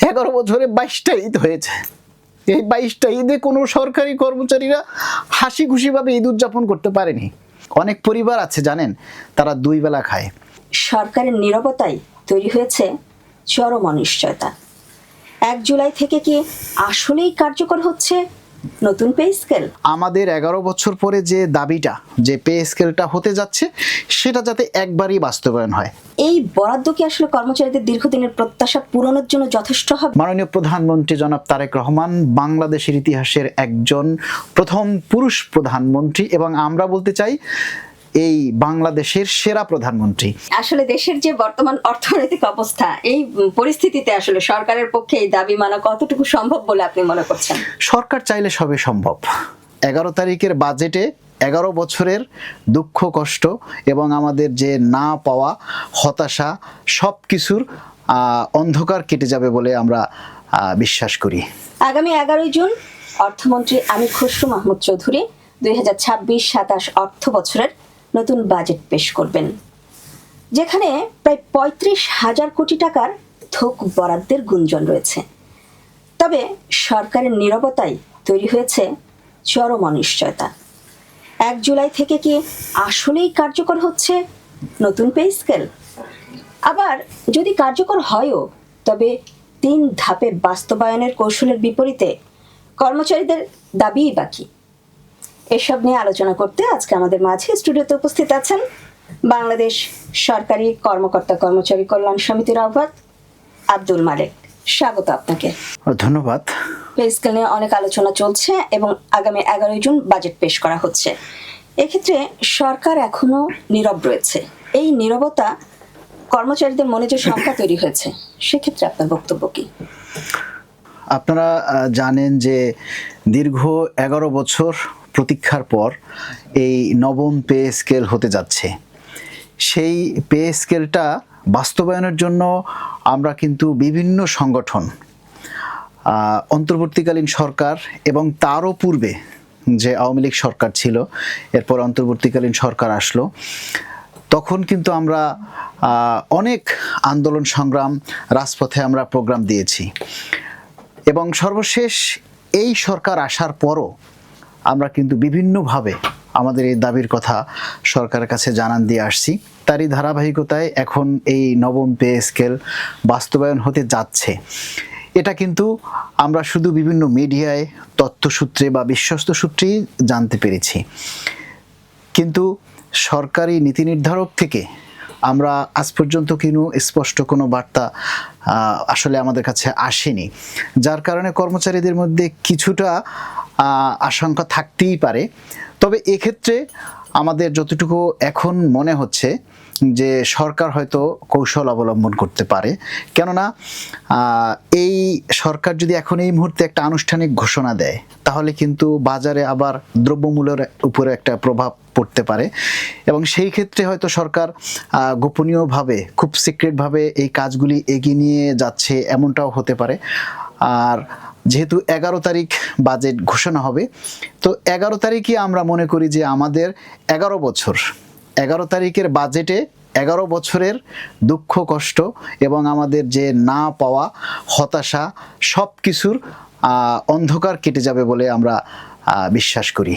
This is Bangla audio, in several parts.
11 বছরে 22টা ঈদ হয়েছে। এই 22টা ঈদে কোনো সরকারি কর্মচারীরা হাসি খুশিভাবে ঈদ উদযাপন করতে পারেনি। অনেক পরিবার আছে জানেন, তারা 2 বেলা খায়। সরকারের নীরবতায় তৈরি হয়েছে চরম অনিশ্চয়তা। 1 জুলাই থেকে কি আসলেই কার্যকর হচ্ছে নতুন পে স্কেল? আমাদের 11 বছর পরে যে দাবিটা, যে পে স্কেলটা হতে যাচ্ছে, সেটা যাতে একবারই বাস্তবায়ন হয়। এই বরাদ্দ কি আসলে কর্মচারীদের দীর্ঘদিনের প্রত্যাশা পূরণের জন্য যথেষ্ট হবে? মাননীয় প্রধানমন্ত্রী জনাব তারেক রহমান বাংলাদেশের ইতিহাসের একজন প্রথম পুরুষ প্রধানমন্ত্রী, এবং আমরা বলতে চাই এই বাংলাদেশের সেরা প্রধানমন্ত্রী। আসলে দেশের যে বর্তমান অর্থনৈতিক অবস্থা, এই পরিস্থিতিতে আসলে সরকারের পক্ষে এই দাবি মানা কতটুকু সম্ভব বলে আপনি মনে করছেন? সরকার চাইলে সবই সম্ভব। 11 তারিখের বাজেটে 11 বছরের দুঃখ কষ্ট এবং আমাদের যে না পাওয়া হতাশা সব কিছুর অন্ধকার কেটে যাবে বলে আমরা বিশ্বাস করি। আগামী 11 জুন অর্থমন্ত্রী আমির খসরু মাহমুদ চৌধুরী 2026-27 অর্থ বছরের নতুন বাজেট পেশ করবেন, যেখানে প্রায় 35,000 কোটি টাকার থোক বরাদ্দের গুঞ্জন রয়েছে। তবে সরকারের নীরবতায় তৈরি হয়েছে চরম অনিশ্চয়তা। 1 জুলাই থেকে কি আসলেই কার্যকর হচ্ছে নতুন পে স্কেল? আবার যদি কার্যকর হয়ও, তবে 3 ধাপে বাস্তবায়নের কৌশলের বিপরীতে কর্মচারীদের দাবিই বাকি। এসব নিয়ে আলোচনা করতে আজকে আমাদের মাঝে স্টুডিওতে উপস্থিত আছেন বাংলাদেশ সরকারি কর্মকর্তা কর্মচারী কল্যাণ সমিতির আহ্বায়ক আব্দুল মালেক। স্বাগত আপনাকে। ধন্যবাদ। পে স্কেল নিয়ে অনেক আলোচনা চলছে এবং আগামী 11 জুন বাজেট পেশ করা হচ্ছে। এক্ষেত্রে সরকার এখনো নীরব রয়েছে। এই নীরবতা কর্মচারীদের মনে যে শঙ্কা তৈরি হয়েছে, সেক্ষেত্রে আপনার বক্তব্য কি? আপনারা জানেন যে দীর্ঘ 11 বছর প্রতীক্ষার পর এই নবম পে স্কেল হতে যাচ্ছে। সেই পে স্কেলটা বাস্তবায়নের জন্য আমরা কিন্তু বিভিন্ন সংগঠন, অন্তর্বর্তীকালীন সরকার এবং তারও পূর্বে যে আওয়ামী লীগ সরকার ছিল, এরপর অন্তর্বর্তীকালীন সরকার আসলো, তখন কিন্তু আমরা অনেক আন্দোলন সংগ্রাম, রাজপথে আমরা প্রোগ্রাম দিয়েছি, এবং সর্বশেষ এই সরকার আসার পরও আমরা কিন্তু বিভিন্নভাবে আমাদের এই দাবির কথা সরকারের কাছে জানান দিয়ে আসছি। তারই ধারাবাহিকতায় এখন এই নবম পে স্কেল বাস্তবায়ন হতে যাচ্ছে। এটা কিন্তু আমরা শুধু বিভিন্ন মিডিয়ায় তথ্যসূত্রে বা বিশ্বস্ত সূত্রেই জানতে পেরেছি, কিন্তু সরকারি নীতি নির্ধারক থেকে আমরা আজ পর্যন্ত কোনো স্পষ্ট কোনো বার্তা আসলে আমাদের কাছে আসেনি, যার কারণে কর্মচারীদের মধ্যে কিছুটা আশঙ্কা থাকতেই পারে। তবে এক্ষেত্রে আমাদের যতটুকু এখন মনে হচ্ছে যে সরকার হয়তো কৌশল অবলম্বন করতে পারে, কেননা এই সরকার যদি এখন এই মুহূর্তে একটা আনুষ্ঠানিক ঘোষণা দেয়, তাহলে কিন্তু বাজারে আবার দ্রব্যমূল্যের উপরে একটা প্রভাব পড়তে পারে, এবং সেই ক্ষেত্রে হয়তো সরকার গোপনীয়ভাবে, খুব সিক্রেটভাবে এই কাজগুলি এগিয়ে নিয়ে যাচ্ছে, এমনটাও হতে পারে। আর যেহেতু 11 তারিখ বাজেট ঘোষণা হবে, তো 11 তারিখই আমরা মনে করি যে আমাদের 11 তারিখের বাজেটে 11 বছরের দুঃখ কষ্ট এবং আমাদের যে না পাওয়া হতাশা সব কিছুর অন্ধকার কেটে যাবে বলে আমরা বিশ্বাস করি।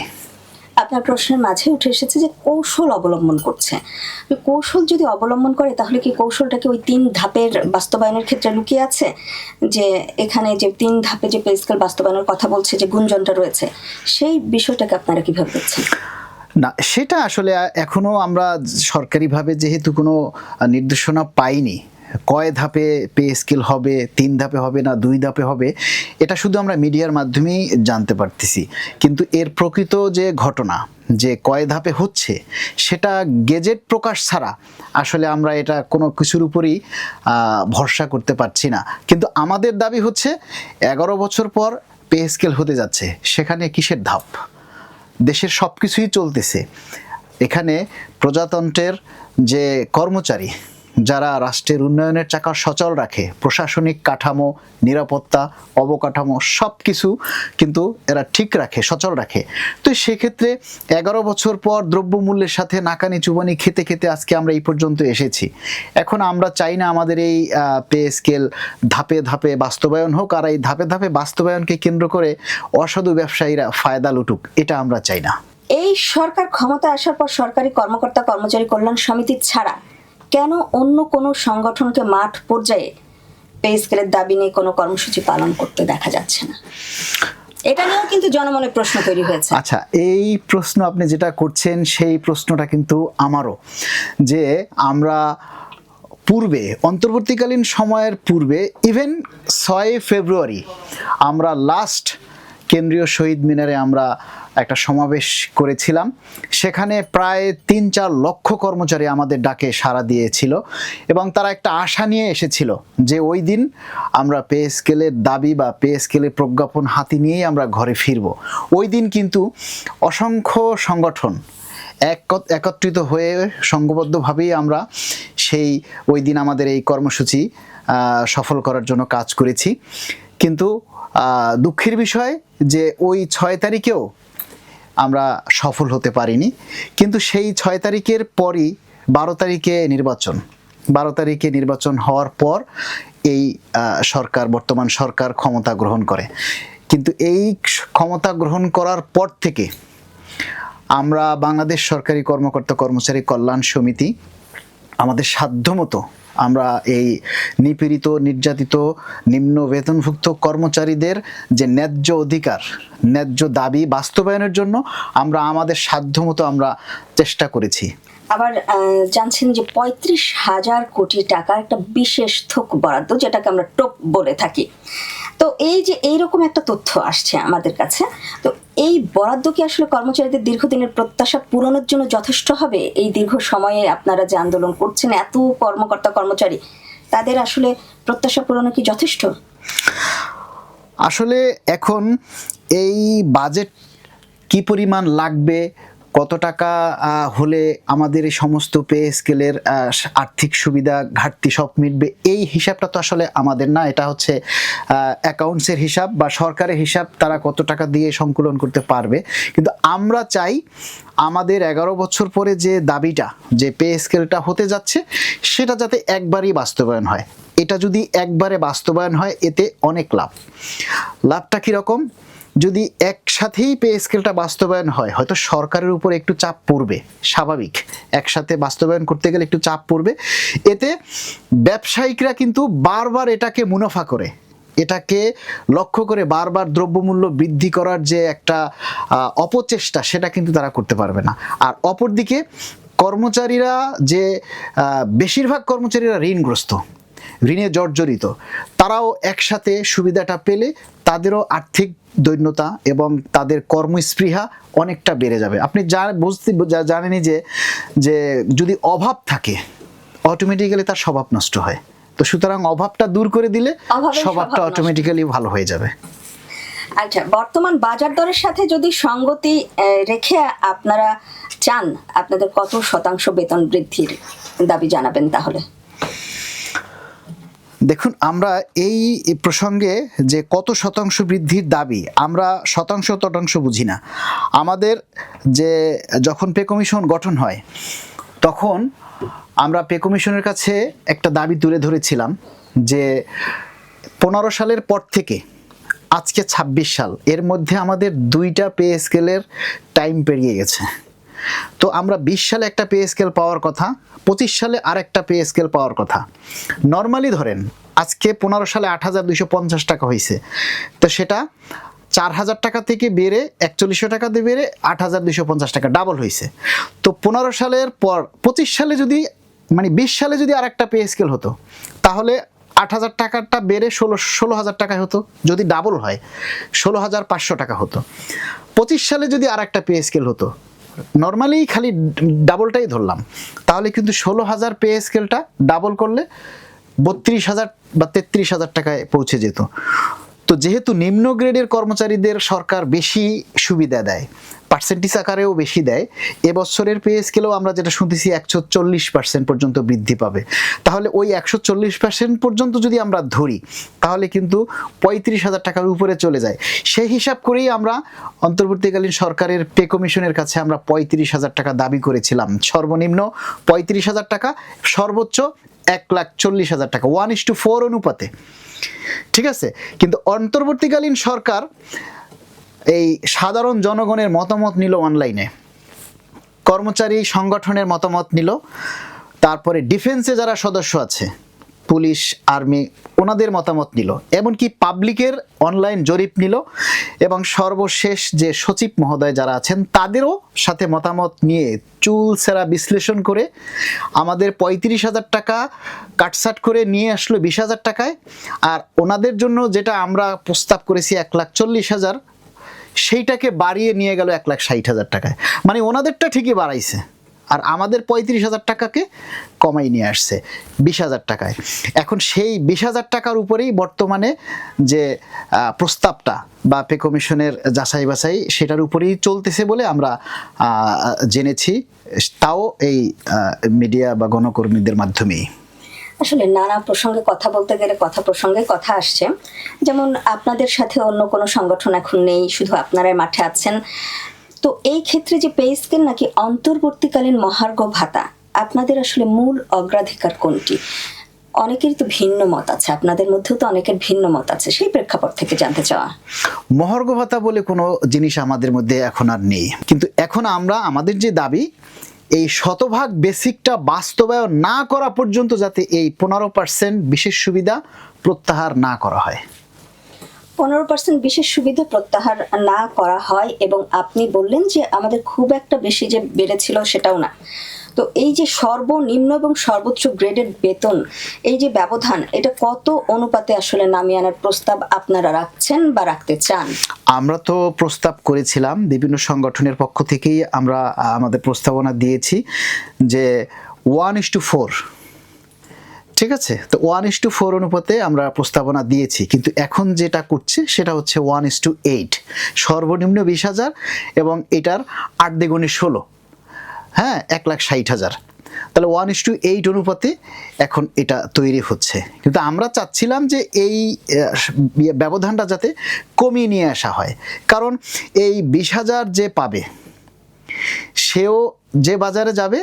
আপনার প্রশ্নের মাঝে উঠে এসেছে যে কৌশল অবলম্বন করছে। কৌশল যদি অবলম্বন করে, তাহলে কি কৌশলটাকে ওই 3 ধাপের বাস্তবায়নের ক্ষেত্রে লুকিয়ে আছে? যে এখানে যে 3 ধাপে যে পে স্কেল বাস্তবায়নের কথা বলছে, যে গুঞ্জনটা রয়েছে, সেই বিষয়টাকে আপনারা কিভাবে দেখছেন? না, সেটা আসলে এখনো আমরা সরকারিভাবে যেহেতু কোনো নির্দেশনা পাইনি, কয় ধাপে পে স্কেল হবে, 3 ধাপে হবে না 2 ধাপে হবে, এটা শুধু আমরা মিডিয়ার মাধ্যমেই জানতে পারতেছি, কিন্তু এর প্রকৃত যে ঘটনা, যে কয় ধাপে হচ্ছে, সেটা গেজেট প্রকাশ ছাড়া আসলে আমরা এটা কোনো কিছুর উপরই ভরসা করতে পারছি না। কিন্তু আমাদের দাবি হচ্ছে 11 বছর পর পে স্কেল হতে যাচ্ছে, সেখানে কিসের ধাপ? দেশের সব কিছুই চলতেছে। এখানে প্রজাতন্ত্রের যে কর্মচারী, যারা রাষ্ট্রের উন্নয়নের চাকা সচল রাখে, প্রশাসনিক কাঠামো, নিরাপত্তা, অবকাঠামো সব কিছু কিন্তু এরা ঠিক রাখে, সচল রাখে। তো সেক্ষেত্রে 11 বছর পর দ্রব্যমূল্যের সাথে নাকানি চুবানি খেতে খেতে আজকে আমরা এই পর্যন্ত এসেছি। এখন আমরা চাই না আমাদের এই পে স্কেল ধাপে ধাপে বাস্তবায়ন হোক, আর এই ধাপে ধাপে বাস্তবায়নকে কেন্দ্র করে অসাধু ব্যবসায়ীরা ফায়দা লুটুক, এটা আমরা চাই না। এই সরকার ক্ষমতায় আসার পর সরকারি কর্মকর্তা কর্মচারী কল্যাণ সমিতি ছাড়া কেন অন্য কোনো সংগঠনকে মাঠ পর্যায়ে পে স্কেলের দাবি নিয়ে কোনো কর্মসূচি পালন করতে দেখা যাচ্ছে না? এটা নিয়েও কিন্তু জনমনে প্রশ্ন তৈরি হয়েছে। আচ্ছা, এই প্রশ্ন আপনি যেটা করছেন সেই প্রশ্নটা কিন্তু আমারও, যে আমরা পূর্বে অন্তর্বর্তীকালীন সময়ের পূর্বে ইভেন 6 ফেব্রুয়ারি আমরা লাস্ট কেন্দ্রীয় শহীদ মিনারে আমরা একটা সমাবেশ করেছিলাম। সেখানে প্রায় 3-4 লক্ষ কর্মচারী আমাদের ডাকে সাড়া দিয়েছিল এবং তারা একটা আশা নিয়ে এসেছিল যে ওই দিন আমরা পে স্কেলের দাবি বা পে স্কেলের প্রজ্ঞাপন হাতে নিয়েই আমরা ঘরে ফিরব। ওই দিন কিন্তু অসংখ্য সংগঠন একত্রিত হয়ে সংঘবদ্ধভাবেই আমরা ওই দিন আমাদের এই কর্মসূচি সফল করার জন্য কাজ করেছি। কিন্তু দুঃখের বিষয় যে ওই 6 তারিখেও আমরা সফল হতে পারিনি। কিন্তু সেই 6 তারিখের পরই 12 তারিখে নির্বাচন হওয়ার পর এই বর্তমান সরকার ক্ষমতা গ্রহণ করে। কিন্তু এই ক্ষমতা গ্রহণ করার পর থেকে আমরা বাংলাদেশ সরকারি কর্মকর্তা কর্মচারী কল্যাণ সমিতি আমাদের সাধ্যমতো আমরা এই নিপীড়িত, নির্যাতিত, নিম্ন বেতনভুক্ত কর্মচারীদের যে ন্যায্য অধিকার, ন্যায্য দাবি বাস্তবায়নের জন্য আমরা আমাদের সাধ্যমতো আমরা চেষ্টা করেছি। আবার জানছেন যে 35,000 কোটি টাকার একটা বিশেষ থোক বরাদ্দ, যেটাকে আমরা টোপ বলে থাকি। তো এই যে এইরকম একটা তথ্য আসছে আমাদের কাছে, তো এই বরাদ্দ কি আসলে কর্মচারীদের দীর্ঘদিনের প্রত্যাশা পূরণের জন্য যথেষ্ট হবে? এই দীর্ঘ সময়ে আপনারা যে আন্দোলন করছেন, এত কর্মকর্তা কর্মচারী, তাদের আসলে প্রত্যাশা পূরণে কি যথেষ্ট? আসলে এখন এই বাজেট কি পরিমাণ লাগবে, কত টাকা হলে আমাদের এই সমস্ত পে স্কেলের আর্থিক সুবিধা ঘাটতি সব মিটবে, এই হিসাবটা তো আসলে আমাদের না। এটা হচ্ছে অ্যাকাউন্টসের হিসাব বা সরকারের হিসাব, তারা কত টাকা দিয়ে সংকুলন করতে পারবে। কিন্তু আমরা চাই আমাদের 11 বছর পরে যে দাবিটা, যে পে স্কেলটা হতে যাচ্ছে, সেটা যাতে একবারই বাস্তবায়ন হয়। এটা যদি একবারে বাস্তবায়ন হয় এতে অনেক লাভ। লাভটা কীরকম? যদি একসাথেই পে স্কেলটা বাস্তবায়ন হয়, হয়তো সরকারের উপর একটু চাপ পড়বে, স্বাভাবিক, একসাথে বাস্তবায়ন করতে গেলে একটু চাপ পড়বে। এতে ব্যবসায়িকরা কিন্তু বারবার এটাকে মুনাফা করে, এটাকে লক্ষ্য করে বারবার দ্রব্যমূল্য বৃদ্ধি করার যে একটা অপচেষ্টা, সেটা কিন্তু তারা করতে পারবে না। আর অপরদিকে কর্মচারীরা যে বেশিরভাগ কর্মচারীরা ঋণগ্রস্ত, ঋণে জর্জরিত, তারাও একসাথে সুবিধাটা পেলে তাদেরও আর্থিক দৈন্যতা এবং তাদের কর্মস্পৃহা অনেকটা বেড়ে যাবে। আপনি জানেনই যে যদি অভাব থাকে অটোমেটিক্যালি তার স্বভাব নষ্ট হয়। তো সুতরাং অভাবটা দূর করে দিলে স্বভাবটা অটোমেটিক্যালি ভালো হয়ে যাবে। আচ্ছা, বর্তমান বাজার দরের সাথে যদি সঙ্গতি রেখে আপনারা চান, আপনাদের কত শতাংশ বেতন বৃদ্ধির দাবি জানাবেন তাহলে? দেখুন, আমরা এই প্রসঙ্গে যে কত শতাংশ বৃদ্ধির দাবি, আমরা শতাংশ বুঝি না। আমাদের যখন পে কমিশন গঠন হয়, তখন আমরা পে কমিশনের কাছে একটা দাবি তুলে ধরেছিলাম যে 15 সালের পর থেকে আজকে 26 সাল, এর মধ্যে আমাদের 2টা পে স্কেলের টাইম পেরিয়ে গেছে। তো আমরা 20 সালে একটা পে স্কেল পাওয়ার কথা, 25 সালে আরেকটা পে স্কেল পাওয়ার কথা। নর্মালি ধরেন আজকে 15 সালে 8,250 টাকা হয়েছে, তো সেটা 4,000 টাকা থেকে বেড়ে 4100 টাকা দিয়ে বেড়ে 8,250 টাকা, ডাবল হয়েছে। তো 15 সালের পর 25 সালে যদি, মানে 20 সালে যদি আরেকটা পে স্কেল হতো, তাহলে 8,000 টাকাটা বেড়ে 16,000 টাকায় হতো। যদি ডাবল হয় 16,500 টাকা হতো। 25 সালে যদি আরেকটা পে স্কেল হতো, নর্মালি খালি ডাবলটাই ধরলাম, তাহলে কিন্তু 16,000 পে স্কেলটা ডাবল করলে 32,000 বা 33,000 টাকায় পৌঁছে যেত। তো যেহেতু নিম্ন গ্রেডের কর্মচারীদের সরকার বেশি সুবিধা দেয়, পার্সেন্টেজ আকারেও বেশি দেয়, এবছরের পে স্কেলেও আমরা যেটা শুনতেছি 140% পর্যন্ত বৃদ্ধি পাবে। তাহলে ওই 140% পর্যন্ত যদি আমরা ধরি তাহলে কিন্তু 35,000 টাকার উপরে চলে যায়। সেই হিসাব করেই আমরা অন্তর্বর্তীকালীন সরকারের পে কমিশনের কাছে আমরা 35,000 টাকা দাবি করেছিলাম। সর্বনিম্ন 35,000 টাকা, সর্বোচ্চ 1,40,000 টাকা, 1:4 অনুপাতে। ঠিক আছে, কিন্তু অন্তর্বর্তীকালীন সরকার এই সাধারণ জনগণের মতামত নিল অনলাইনে, কর্মচারী সংগঠনের মতামত নিল, তারপরে ডিফেন্সে যারা সদস্য আছে পুলিশ আর্মি ওনাদের মতামত নিল, এমনকি পাবলিকের অনলাইন জরিপ নিল, এবং সর্বশেষ যে সচিব মহোদয় যারা আছেন তাদেরও সাথে মতামত নিয়ে চুলচেরা বিশ্লেষণ করে আমাদের 35,000 টাকা কাটছাট করে নিয়ে আসলো 20,000 টাকায়। আর ওনাদের জন্য যেটা আমরা প্রস্তাব করেছি 1,40,000, সেইটাকে বাড়িয়ে নিয়ে গেল 1,60,000 টাকায়। মানে ওনাদেরটা ঠিকই বাড়াইছে আর আমাদের 35,000 টাকাকে কমাই নিয়ে আসছে 20,000 টাকায়। এখন সেই 20,000 টাকার উপরেই বর্তমানে যে প্রস্তাবটা বা পে কমিশনের যাচাই বাছাই সেটার উপরেই চলতেছে বলে আমরা জেনেছি, তাও এই মিডিয়া বা গণকর্মীদের মাধ্যমেই। আসলে নানা প্রসঙ্গে কথা বলতে গেলে প্রসঙ্গে কথা আসছে, যেমন আপনাদের সাথে অন্য কোনো সংগঠন এখন নেই, শুধু আপনারাই মাঠে আছেন। তো এই ক্ষেত্রে যে পে স্কেল নাকি অন্তর্বর্তীকালীন মহার্ঘ ভাতা, আপনাদের আসলে মূল অগ্রাধিকার কোনটি? অনেকেরই তো ভিন্ন মত আছে, আপনাদের মধ্যেও তো অনেকের ভিন্ন মত আছে, সেই প্রেক্ষাপট থেকে জানতে চাওয়া। মহার্ঘ ভাতা বলে কোনো জিনিস আমাদের মধ্যে এখন আর নেই, কিন্তু এখন আমরা আমাদের যে দাবি, এই শতভাগ বেসিকটা বাস্তবায়ন না করা পর্যন্ত যাতে এই 15% বিশেষ সুবিধা প্রত্যাহার না করা হয়। 15% বিশেষ সুবিধা প্রত্যাহার না করা হয়, এবং আপনি বললেন যে আমাদের খুব একটা বেশি যে বেড়েছিল সেটাও না। তো এই যে সর্বনিম্ন এবং সর্বোচ্চ গ্রেডের বেতন, এই যে ব্যবধান, এটা কত অনুপাতে আসলে নামিয়ে আনার প্রস্তাব আপনারা রাখছেন বা রাখতে চান? আমরা তো প্রস্তাব করেছিলাম, বিভিন্ন সংগঠনের পক্ষ থেকেই আমরা আমাদের প্রস্তাবনা দিয়েছি যে 1:4। ঠিক আছে, তো 1:4 অনুপাতে আমরা প্রস্তাবনা দিয়েছি, কিন্তু এখন যেটা করছে সেটা হচ্ছে 1:8, সর্বনিম্ন 20,000 এবং এটার 8 দ্বিগুণে 16, হ্যাঁ 1,60,000। তাহলে 1:8 অনুপাতে এখন এটা তৈরি হচ্ছে, কিন্তু আমরা চাচ্ছিলাম যে এই ব্যবধানটা যাতে কমিয়ে নিয়ে আসা হয়, কারণ এই 20,000 যে পাবে সেও যে বাজারে যাবে,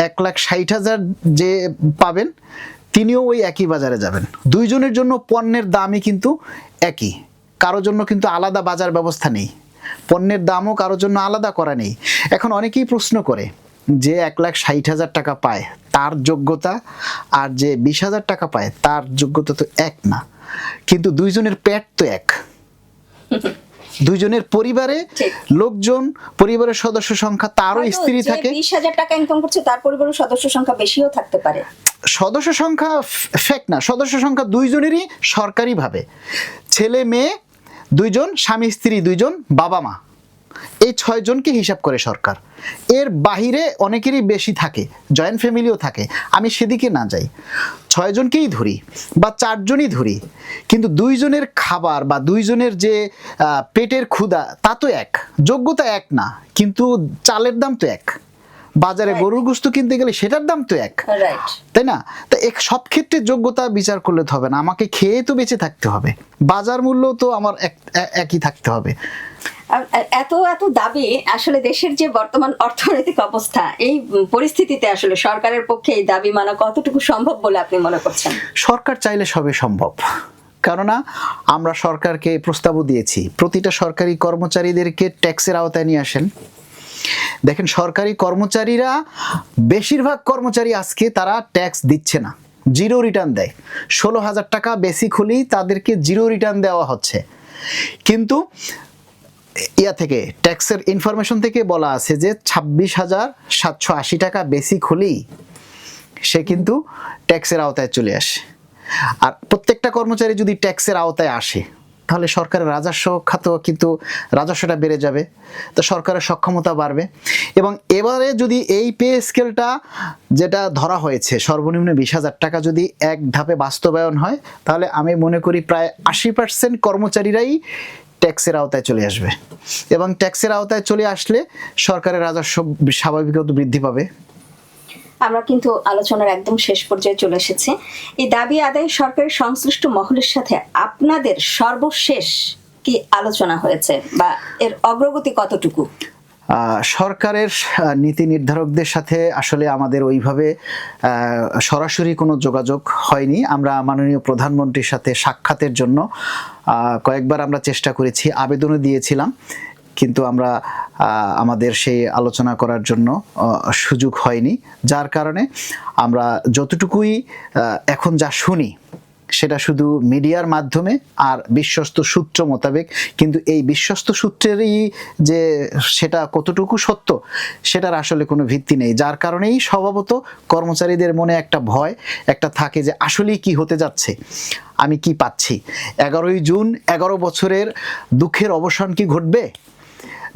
1,60,000 যে পাবেন তিনিও ওই একই বাজারে যাবেন। দুইজনের জন্য পণ্যের দামই কিন্তু একই, কারোর জন্য কিন্তু আলাদা বাজার ব্যবস্থা নেই, পণ্যের দামও কারোর জন্য আলাদা করা নেই। এখন অনেকেই প্রশ্ন করে যে 1,60,000 টাকা পায় তার যোগ্যতা আর যে 20,000 টাকা পায় তার যোগ্যতা তো এক না, কিন্তু দুইজনের পেট তো এক। দুইজনের পরিবারে লোকজন, পরিবারের সদস্য সংখ্যা, তারও স্ত্রী থাকে, 20,000 টাকা ইনকাম করছে তার পরিবারের সদস্য সংখ্যা বেশিও থাকতে পারে। সদস্য সংখ্যা ফেক না, সদস্য সংখ্যা দুইজনেরই সরকারিভাবে, ছেলে মেয়ে দুইজন, স্বামী স্ত্রী দুইজন, বাবা মা, এই 6 জনকে হিসাব করে সরকার। এর বাহিরে অনেকেরই বেশি থাকে, জয়েন্ট ফ্যামিলিও থাকে, আমি সেদিকে না যাই, 6 জনকেই ধরি বা 4 জনই ধরি, কিন্তু 2 জনের খাবার বা 2 জনের যে পেটের ক্ষুধা তা তো এক, যোগ্যতা এক না, কিন্তু চালের দাম তো এক, বাজারে গরুর গোশত কিনতে গেলে সেটার দাম তো এক, তাই না? তো সব ক্ষেত্রে যোগ্যতা বিচার করলে তো হবে না, আমাকে খেয়ে তো বেঁচে থাকতে হবে, বাজার মূল্য তো আমার একই থাকতে হবে। এত এত দাবি, আসলে দেশের যে বর্তমান অর্থনৈতিক অবস্থা, এই পরিস্থিতিতে আসলে সরকারের পক্ষে এই দাবি মানা কতটুকু সম্ভব বলে আপনি মনে করছেন? সরকার চাইলে সবই সম্ভব, কেননা আমরা সরকারকে প্রস্তাবও দিয়েছি প্রতিটা সরকারি কর্মচারীদেরকে ট্যাক্সের আওতায় নিয়ে আসেন। দেখেন, সরকারি কর্মচারীরা, বেশিরভাগ কর্মচারী আজকে তারা ট্যাক্স দিচ্ছে না, জিরো রিটার্ন দেয়। 16,000 টাকা বেসিক হলেই তাদেরকে জিরো রিটার্ন দেওয়া হচ্ছে, কিন্তু থেকে ট্যাক্সের ইনফরমেশন থেকে বলা আছে যে 26,780 টাকা বেসিক হলেই সে কিন্তু ট্যাক্সের আওতায় চলে আসে। আর প্রত্যেকটা কর্মচারী যদি ট্যাক্সের আওতায় আসে তাহলে সরকারের রাজস্ব খাত কিন্তু রাজস্বটা বেড়ে যাবে, তো সরকারের সক্ষমতা বাড়বে। এবং এবারে যদি এই পে স্কেলটা যেটা ধরা হয়েছে সর্বনিম্ন 20,000 টাকা যদি এক ধাপে বাস্তবায়ন হয়, তাহলে আমি মনে করি প্রায় 80% কর্মচারীরাই ট্যাক্সের আওতায় চলে আসবে, এবং ট্যাক্সের আওতায় চলে আসলে সরকারের রাজস্ব স্বাভাবিকত বৃদ্ধি পাবে। আমরা কিন্তু আলোচনার একদম শেষ পর্যায়ে চলে এসেছি। এই দাবি আদায়ে সরকারের সংশ্লিষ্ট মহলের সাথে আপনাদের সর্বশেষ কি আলোচনা হয়েছে বা এর অগ্রগতি কতটুকু? সরকারের নীতি নির্ধারকদের সাথে আসলে আমাদের ওইভাবে সরাসরি কোনো যোগাযোগ হয়নি। আমরা মাননীয় প্রধানমন্ত্রীর সাথে সাক্ষাতের জন্য কয়েকবার আমরা চেষ্টা করেছি, আবেদনও দিয়েছিলাম, কিন্তু আমরা আমাদের সেই আলোচনা করার জন্য সুযোগ হয়নি। যার কারণে আমরা যতটুকুই এখন যা শুনি সেটা শুধু মিডিয়ার মাধ্যমে আর বিশ্বস্ত সূত্র মোতাবেক, কিন্তু এই বিশ্বস্ত সূত্রেরই যে সেটা কতটুকু সত্য সেটার আসলে কোনো ভিত্তি নেই। যার কারণেই স্বভাবত কর্মচারীদের মনে একটা ভয় একটা থাকে যে আসলেই কি হতে যাচ্ছে, আমি কি পাচ্ছি। 11ই জুন 11 বছরের দুঃখের অবসান কি ঘটবে,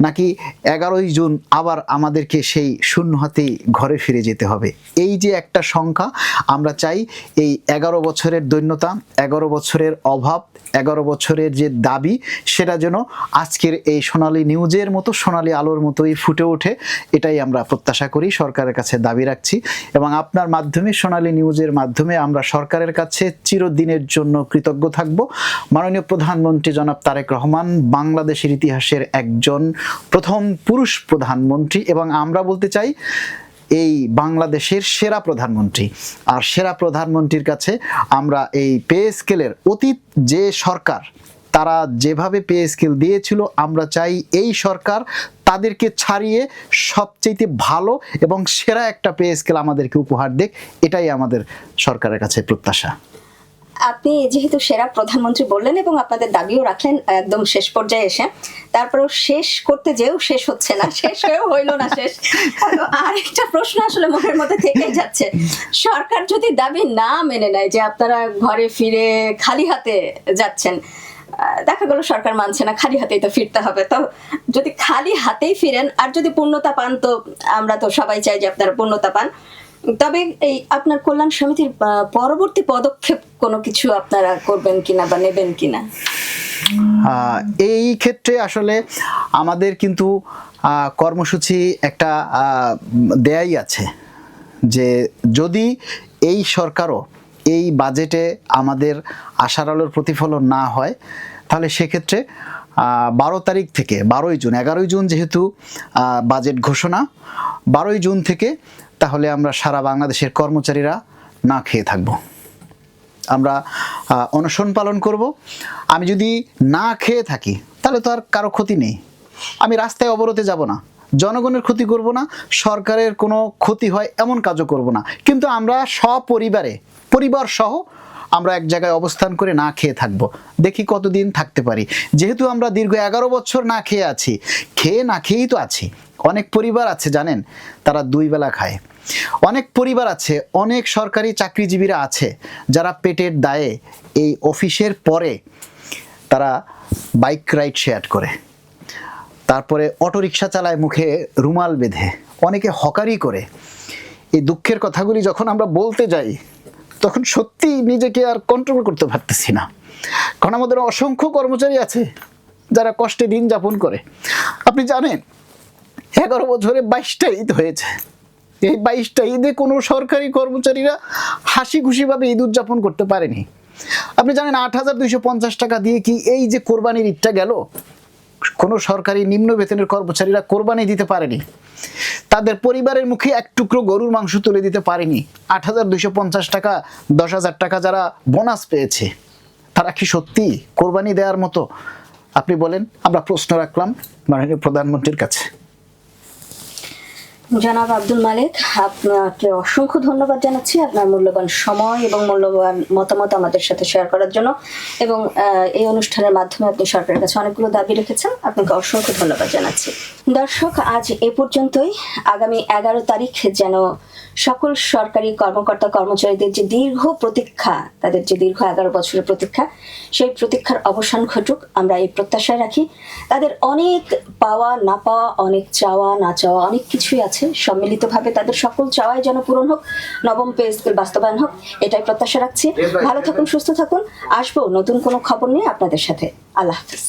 নাকি 11ই জুন আবার আমাদেরকে সেই শূন্য হাতেই ঘরে ফিরে যেতে হবে। এই যে একটা সংখ্যা, আমরা চাই এই 11 বছরের দৈন্যতা, 11 বছরের অভাব, 11 বছরের যে দাবি, সেটা যেন আজকের এই সোনালী নিউজের মতো, সোনালী আলোর মতোই ফুটে ওঠে, এটাই আমরা প্রত্যাশা করি, সরকারের কাছে দাবি রাখছি। এবং আপনার মাধ্যমে, সোনালী নিউজের মাধ্যমে আমরা সরকারের কাছে চিরদিনের জন্য কৃতজ্ঞ থাকব। মাননীয় প্রধানমন্ত্রী জনাব তারেক রহমান বাংলাদেশের ইতিহাসের একজন প্রথম পুরুষ প্রধানমন্ত্রী, এবং আমরা বলতে চাই এই বাংলাদেশের সেরা প্রধানমন্ত্রী। আর সেরা প্রধানমন্ত্রীর কাছে আমরা এই পে স্কেলের অতীত যে সরকার তারা যেভাবে পে স্কেল দিয়েছিল, আমরা চাই এই সরকার তাদেরকে ছাড়িয়ে সবচেয়ে ভালো এবং সেরা একটা পে স্কেল আমাদেরকে উপহার দেখ, এটাই আমাদের সরকারের কাছে প্রত্যাশা। আপনি যেহেতু সেরা প্রধানমন্ত্রী বললেন এবং আপনাদের দাবিও রাখলেন একদম শেষ পর্যায়ে এসে, তারপরেও শেষ করতে যেও শেষ হচ্ছে না, শেষ হয়েও হইল না শেষ। আর একটা প্রশ্ন আসলে মনের মধ্যে থেকেই যাচ্ছে, সরকার যদি দাবি না মেনে নেয় যে আপনারা ঘরে ফিরে খালি হাতে যাচ্ছেন, দেখা গেল সরকার মানছে না, খালি হাতেই তো ফিরতে হবে, তো যদি খালি হাতেই ফিরেন আর যদি পূর্ণতা পান, তো আমরা তো সবাই চাই যে আপনারা পূর্ণতা পান, তবে এই আপনার কল্যাণ সমিতির পরবর্তী পদক্ষেপ কোনো কিছু আপনারা করবেন কিনা বা নেবেন কিনা? এই ক্ষেত্রে আসলে আমাদের কিন্তু কর্মসূচি একটা দেয়াই আছে যে যদি এই সরকারও এই বাজেটে আমাদের আশার আলোর প্রতিফলন না হয়, তাহলে সেক্ষেত্রে 12 তারিখ থেকে 12ই জুন, 11ই জুন যেহেতু বাজেট ঘোষণা, 12ই জুন থেকে তাহলে আমরা সারা বাংলাদেশের কর্মচারীরা না খেয়ে থাকব, আমরা অনশন পালন করব। আমি যদি না খেয়ে থাকি তাহলে তো আর কারো ক্ষতি নেই, আমি রাস্তায় অবরোধে যাব না, জনগণের ক্ষতি করব না, সরকারের কোনো ক্ষতি হয় এমন কাজও করব না, কিন্তু আমরা সপরিবারে, পরিবার সহ আমরা এক জায়গায় অবস্থান করে না খেয়ে থাকব, দেখি কতদিন থাকতে পারি। যেহেতু আমরা দীর্ঘ 11 বছর না খেয়ে আছি, খেয়ে না খেয়েই তো আছি। অনেক পরিবার আছে জানেন, তারা 2 বেলা খায়। অনেক পরিবার আছে, অনেক সরকারি চাকরিজীবীরা আছে যারা পেটের দায়ে এই অফিসের পরে তারা বাইক রাইড শেয়ার করে, তারপরে অটোরিকশা চালায় মুখে রুমাল বেঁধে, অনেকে হকারি করে। এই দুঃখের কথাগুলি যখন আমরা বলতে যাই তখন সত্যি নিজেকে আর কন্ট্রোল করতে পারতেছি না, কারণ আমাদের অসংখ্য কর্মচারী আছে যারা কষ্টে দিন যাপন করে। আপনি জানেন 11 বছরে 22টা ঈদ হয়েছে, এই 22টা ঈদে কোনো সরকারি কর্মচারীরা হাসি খুশিভাবে ঈদ উদযাপন করতে পারেনি। আপনি জানেন 8,250 টাকা দিয়ে কি এই যে কোরবানির ঈদটা গেল, কোনো সরকারি নিম্ন বেতনের কর্মচারীরা কোরবানি দিতে পারেনি, তাদের পরিবারের মুখে এক টুকরো গরুর মাংস তুলে দিতে পারেনি। 8,250 টাকা, 10,000 টাকা যারা বোনাস পেয়েছে, তারা কি সত্যি কোরবানি দেওয়ার মতো? আপনি বলেন। আমরা প্রশ্ন রাখলাম মাননীয় প্রধানমন্ত্রীর কাছে। জনাব আব্দুল মালেক, আপনাকে অসংখ্য ধন্যবাদ জানাচ্ছি আপনার মূল্যবান সময় এবং মূল্যবান মতামত আমাদের সাথে শেয়ার করার জন্য, এবং এই অনুষ্ঠানের মাধ্যমে আপনি সরকারের কাছে অনেকগুলো দাবি রেখেছেন, আপনাকে অসংখ্য ধন্যবাদ জানাচ্ছি। দর্শক, আজ এ পর্যন্তই। আগামী 11 তারিখ যেন সকল সরকারি কর্মকর্তা কর্মচারীদের যে দীর্ঘ প্রতীক্ষা, তাদের যে দীর্ঘ 11 বছরের প্রতীক্ষা, সেই প্রতীক্ষার অবসান ঘটুক, আমরা এই প্রত্যাশায় রাখি। তাদের অনেক পাওয়া না পাওয়া, অনেক চাওয়া না চাওয়া, অনেক কিছুই আছে, সম্মিলিতভাবে তাদের সকল চাওয়াই যেন পূরণ হোক, নবম পে স্কেল বাস্তবায়ন হোক, এটাই প্রত্যাশা রাখছি। ভালো থাকুন, সুস্থ থাকুন, আসবো নতুন কোনো খবর নিয়ে আপনাদের সাথে। আল্লাহ হাফেজ।